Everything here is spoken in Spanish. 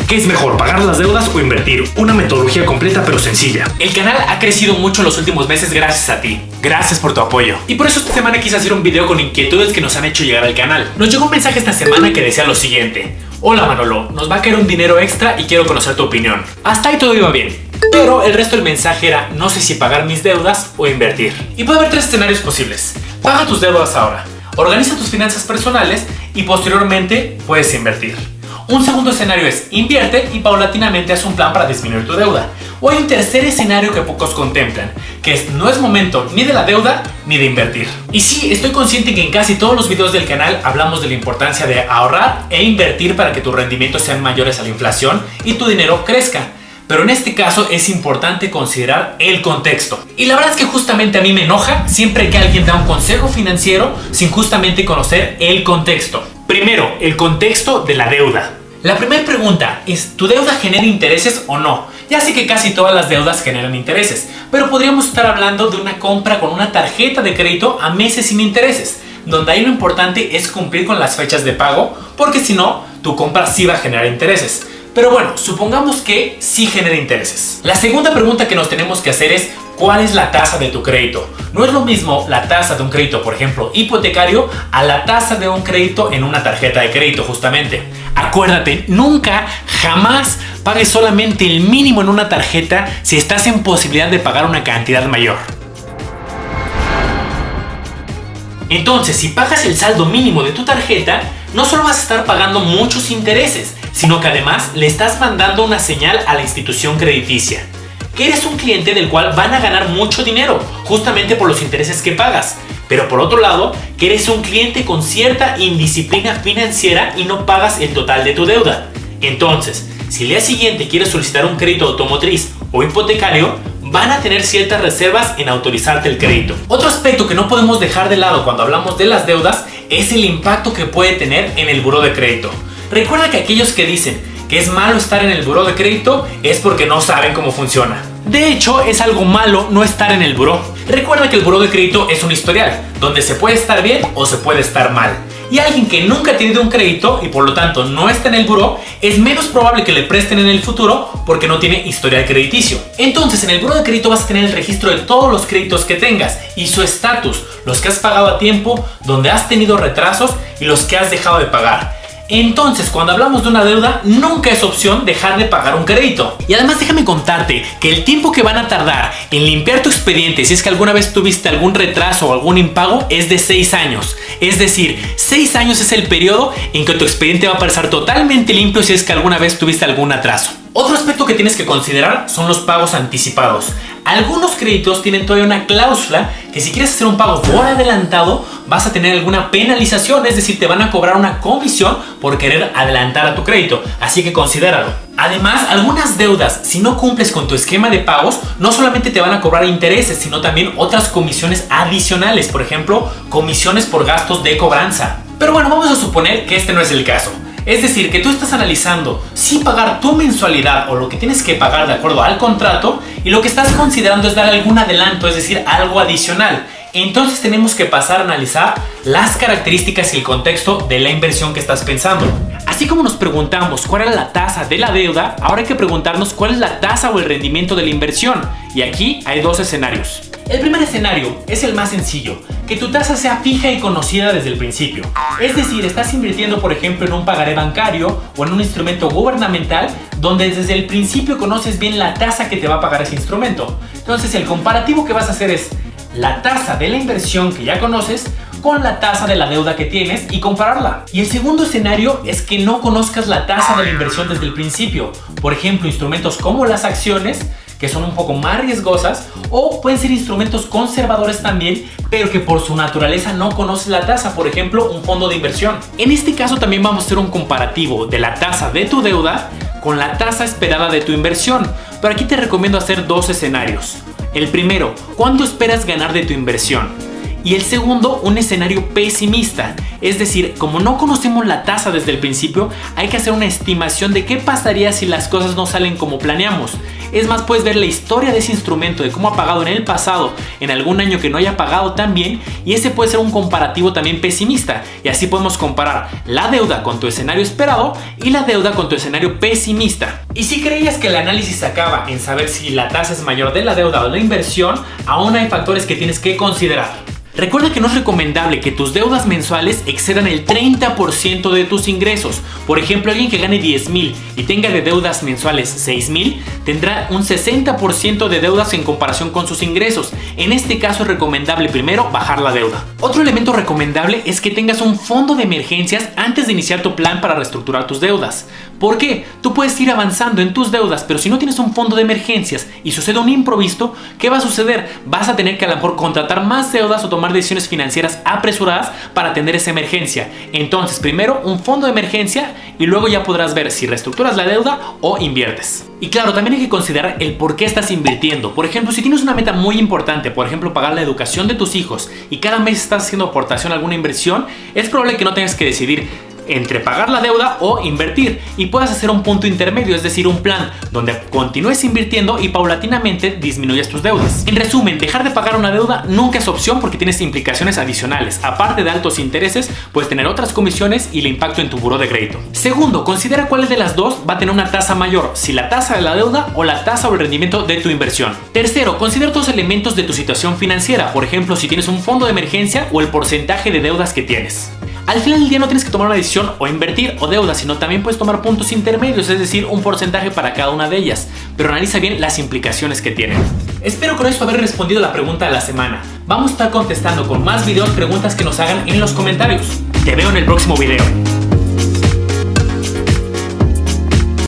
¿Qué es mejor, pagar las deudas o invertir? Una metodología completa pero sencilla. El canal ha crecido mucho en los últimos meses gracias a ti. Gracias por tu apoyo. Y por eso esta semana quise hacer un video con inquietudes que nos han hecho llegar al canal. Nos llegó un mensaje esta semana que decía lo siguiente: hola Manolo, nos va a caer un dinero extra y quiero conocer tu opinión. Hasta ahí todo iba bien, pero el resto del mensaje era: no sé si pagar mis deudas o invertir. Y puede haber tres escenarios posibles. Paga tus deudas ahora, organiza tus finanzas personales y posteriormente puedes invertir. Un segundo escenario es: invierte y paulatinamente haz un plan para disminuir tu deuda. O hay un tercer escenario que pocos contemplan, que es: no es momento ni de la deuda ni de invertir. Y sí, estoy consciente que en casi todos los videos del canal hablamos de la importancia de ahorrar e invertir para que tus rendimientos sean mayores a la inflación y tu dinero crezca. Pero en este caso es importante considerar el contexto. Y la verdad es que justamente a mí me enoja siempre que alguien da un consejo financiero sin justamente conocer el contexto. Primero, el contexto de la deuda. La primera pregunta es: ¿tu deuda genera intereses o no? Ya sé que casi todas las deudas generan intereses, pero podríamos estar hablando de una compra con una tarjeta de crédito a meses sin intereses, donde ahí lo importante es cumplir con las fechas de pago, porque si no, tu compra sí va a generar intereses. Pero bueno, supongamos que sí genera intereses. La segunda pregunta que nos tenemos que hacer es: ¿cuál es la tasa de tu crédito? No es lo mismo la tasa de un crédito, por ejemplo, hipotecario, a la tasa de un crédito en una tarjeta de crédito, justamente. Acuérdate, nunca, jamás pagues solamente el mínimo en una tarjeta si estás en posibilidad de pagar una cantidad mayor. Entonces, si pagas el saldo mínimo de tu tarjeta, no solo vas a estar pagando muchos intereses, sino que además le estás mandando una señal a la institución crediticia, que eres un cliente del cual van a ganar mucho dinero, justamente por los intereses que pagas. Pero por otro lado, que eres un cliente con cierta indisciplina financiera y no pagas el total de tu deuda. Entonces, si el día siguiente quieres solicitar un crédito automotriz o hipotecario, van a tener ciertas reservas en autorizarte el crédito. Otro aspecto que no podemos dejar de lado cuando hablamos de las deudas es el impacto que puede tener en el buró de crédito. Recuerda que aquellos que dicen que es malo estar en el buró de crédito es porque no saben cómo funciona. De hecho, es algo malo no estar en el buró. Recuerda que el buró de crédito es un historial, donde se puede estar bien o se puede estar mal. Y alguien que nunca ha tenido un crédito y por lo tanto no está en el buró, es menos probable que le presten en el futuro porque no tiene historial crediticio. Entonces, en el buró de crédito vas a tener el registro de todos los créditos que tengas y su estatus, los que has pagado a tiempo, donde has tenido retrasos y los que has dejado de pagar. Entonces, cuando hablamos de una deuda, nunca es opción dejar de pagar un crédito. Y además déjame contarte que el tiempo que van a tardar en limpiar tu expediente si es que alguna vez tuviste algún retraso o algún impago es de 6 años. Es decir, 6 años es el periodo en que tu expediente va a parecer totalmente limpio si es que alguna vez tuviste algún atraso. Otro aspecto que tienes que considerar son los pagos anticipados. Algunos créditos tienen todavía una cláusula que si quieres hacer un pago por adelantado vas a tener alguna penalización, es decir, te van a cobrar una comisión por querer adelantar a tu crédito, así que considéralo. Además, algunas deudas, si no cumples con tu esquema de pagos, no solamente te van a cobrar intereses, sino también otras comisiones adicionales, por ejemplo, comisiones por gastos de cobranza. Pero bueno, vamos a suponer que este no es el caso. Es decir, que tú estás analizando si pagar tu mensualidad o lo que tienes que pagar de acuerdo al contrato y lo que estás considerando es dar algún adelanto, es decir, algo adicional. Entonces tenemos que pasar a analizar las características y el contexto de la inversión que estás pensando. Así como nos preguntamos cuál era la tasa de la deuda, ahora hay que preguntarnos cuál es la tasa o el rendimiento de la inversión. Y aquí hay dos escenarios. El primer escenario es el más sencillo, que tu tasa sea fija y conocida desde el principio. Es decir, estás invirtiendo por ejemplo en un pagaré bancario o en un instrumento gubernamental donde desde el principio conoces bien la tasa que te va a pagar ese instrumento. Entonces el comparativo que vas a hacer es la tasa de la inversión que ya conoces con la tasa de la deuda que tienes y compararla. Y el segundo escenario es que no conozcas la tasa de la inversión desde el principio. Por ejemplo, instrumentos como las acciones, que son un poco más riesgosas, o pueden ser instrumentos conservadores también, pero que por su naturaleza no conoces la tasa, por ejemplo, un fondo de inversión. En este caso también vamos a hacer un comparativo de la tasa de tu deuda con la tasa esperada de tu inversión, pero aquí te recomiendo hacer dos escenarios. El primero, ¿cuánto esperas ganar de tu inversión? Y el segundo, un escenario pesimista, es decir, como no conocemos la tasa desde el principio, hay que hacer una estimación de qué pasaría si las cosas no salen como planeamos. Es más, puedes ver la historia de ese instrumento, de cómo ha pagado en el pasado, en algún año que no haya pagado tan bien, y ese puede ser un comparativo también pesimista, y así podemos comparar la deuda con tu escenario esperado y la deuda con tu escenario pesimista. Y si creías que el análisis acaba en saber si la tasa es mayor de la deuda o la inversión, aún hay factores que tienes que considerar. Recuerda que no es recomendable que tus deudas mensuales excedan el 30% de tus ingresos. Por ejemplo, alguien que gane 10,000 y tenga de deudas mensuales 6,000, tendrá un 60% de deudas en comparación con sus ingresos. En este caso es recomendable primero bajar la deuda. Otro elemento recomendable es que tengas un fondo de emergencias antes de iniciar tu plan para reestructurar tus deudas. ¿Por qué? Tú puedes ir avanzando en tus deudas, pero si no tienes un fondo de emergencias y sucede un imprevisto, ¿qué va a suceder? Vas a tener que a lo mejor contratar más deudas o tomar decisiones financieras apresuradas para atender esa emergencia. Entonces, primero un fondo de emergencia y luego ya podrás ver si reestructuras la deuda o inviertes. Y claro, también hay que considerar el por qué estás invirtiendo. Por ejemplo, si tienes una meta muy importante, por ejemplo, pagar la educación de tus hijos y cada mes estás haciendo aportación a alguna inversión, es probable que no tengas que decidir entre pagar la deuda o invertir y puedas hacer un punto intermedio, es decir, un plan donde continúes invirtiendo y paulatinamente disminuyas tus deudas. En resumen, dejar de pagar una deuda nunca es opción porque tienes implicaciones adicionales. Aparte de altos intereses, puedes tener otras comisiones y el impacto en tu buró de crédito. Segundo, considera cuál de las dos va a tener una tasa mayor, si la tasa de la deuda o la tasa o el rendimiento de tu inversión. Tercero, considera otros elementos de tu situación financiera, por ejemplo, si tienes un fondo de emergencia o el porcentaje de deudas que tienes. Al final del día no tienes que tomar una decisión o invertir o deuda, sino también puedes tomar puntos intermedios, es decir, un porcentaje para cada una de ellas, pero analiza bien las implicaciones que tienen. Espero con esto haber respondido la pregunta de la semana. Vamos a estar contestando con más videos, preguntas que nos hagan en los comentarios. Te veo en el próximo video.